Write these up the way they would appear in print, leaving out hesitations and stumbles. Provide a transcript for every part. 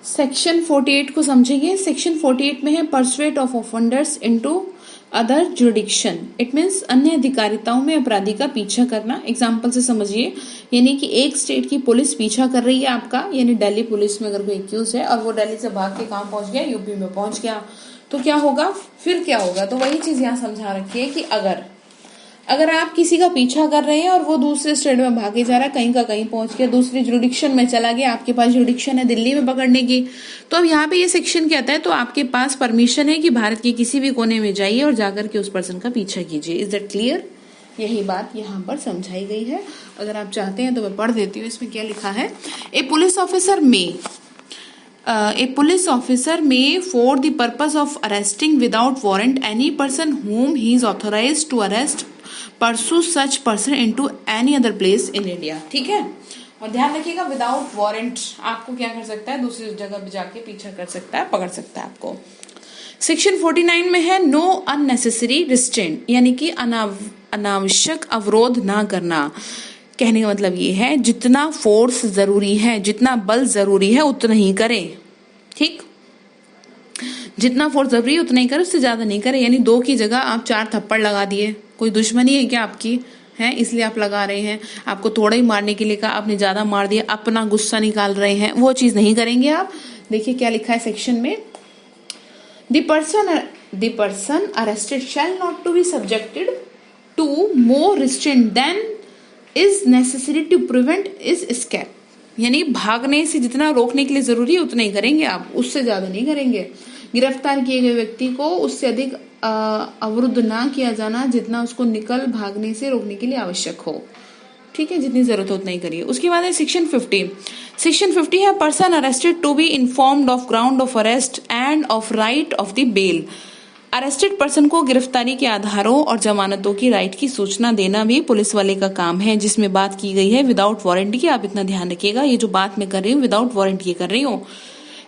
Section 48 को समझेंगे। Section 48 में है pursuit of offenders into other jurisdiction. It means अन्य अधिकारिताओं में अपराधी का पीछा करना। एग्जाम्पल से समझिए, यानी कि एक स्टेट की पुलिस पीछा कर रही है आपका, यानी दिल्ली पुलिस में अगर कोई एक्यूज है और वो दिल्ली से भाग के कहाँ पहुंच गया, यूपी में पहुंच गया, तो क्या होगा, फिर क्या होगा। तो वही चीज यहाँ समझा रखी है कि अगर आप किसी का पीछा कर रहे हैं और वो दूसरे स्टेट में भागे जा रहा है, कहीं का कहीं पहुंच गया, दूसरी जुरिडिक्शन में चला गया, आपके पास जुरिडिक्शन है दिल्ली में पकड़ने की, तो अब यहाँ पे ये सेक्शन कहता है तो आपके पास परमिशन है कि भारत के किसी भी कोने में जाइए और जाकर के उस पर्सन का पीछा कीजिए। Is that clear? यही बात यहाँ पर समझाई गई है। अगर आप चाहते हैं तो मैं पढ़ देती हूँ इसमें क्या लिखा है। A police officer may for the purpose of arresting without warrant any person whom he is authorized to arrest pursue such person into any other place in India। ठीक है, और ध्यान रखिएगा विदाउट वारंट आपको क्या कर सकता है, दूसरी जगह भी जाके पीछा कर सकता है, पकड़ सकता है आपको। सेक्शन 49 में है नो अननेसेसरी रिस्ट्रेंट, यानी कि अनावश्यक अवरोध ना करना। कहने का मतलब ये है जितना फोर्स जरूरी है, जितना बल जरूरी है उतना ही करें। ठीक, जितना फोर्स जरूरी है उतना ही करें, उससे ज्यादा नहीं करें। यानी 2 की जगह आप 4 थप्पड़ लगा दिए, कोई दुश्मनी है क्या आपकी, है इसलिए आप लगा रहे हैं। आपको थोड़ा ही मारने के लिए कहा, आपने ज्यादा मार दिया, अपना गुस्सा निकाल रहे हैं, वो चीज नहीं करेंगे आप। देखिए क्या लिखा है सेक्शन में, the person arrested shall not to be subjected to more restraint than is necessary to prevent is escape. यानी भागने से जितना रोकने के लिए जरूरी है उतना ही करेंगे आप, उससे ज्यादा नहीं करेंगे। गिरफ्तार किए गए व्यक्ति को उससे अधिक अवरुद्ध ना किया जाना जितना उसको निकल भागने से रोकने के लिए आवश्यक हो। ठीक है, जितनी जरूरत हो उतना ही करिए। उसके बाद है सेक्शन 50। सेक्शन 50 है person arrested to be informed of ground of arrest and of right of the bail. Arrested person को गिरफ्तारी के आधारों और जमानतों की राइट की सूचना देना भी पुलिस वाले का काम है, जिसमें बात की गई है विदाउट वारंट की। आप इतना ध्यान रखिएगा, ये जो बात मैं कर रही हूँ विदाउट वारंट ये कर रही हूँ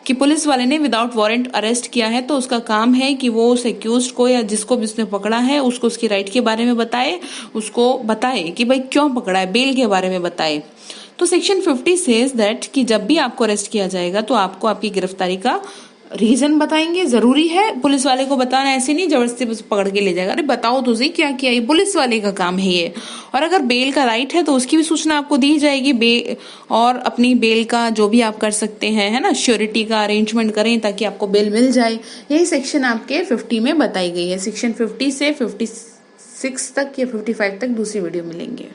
कि पुलिस वाले ने विदाउट वारंट अरेस्ट किया है तो उसका काम है कि वो उस एक्यूज्ड को या जिसको भी उसने पकड़ा है उसको उसकी राइट के बारे में बताए, उसको बताए कि भाई क्यों पकड़ा है, बेल के बारे में बताए। तो सेक्शन 50 सेज दैट कि जब भी आपको अरेस्ट किया जाएगा तो आपको आपकी गिरफ्तारी का रीजन बताएंगे। जरूरी है पुलिस वाले को बताना, ऐसे नहीं जबरदस्ती बस पकड़ के ले जाएगा। अरे बताओ तो सही क्या किया, ये पुलिस वाले का काम है ये। और अगर बेल का राइट है तो उसकी भी सूचना आपको दी जाएगी। और अपनी बेल का जो भी आप कर सकते हैं, है ना, श्योरिटी का अरेंजमेंट करें ताकि आपको बेल मिल जाए। यही सेक्शन आपके 50 में बताई गई है। सेक्शन 50 से 56 तक या 55 तक दूसरी वीडियो मिलेंगे।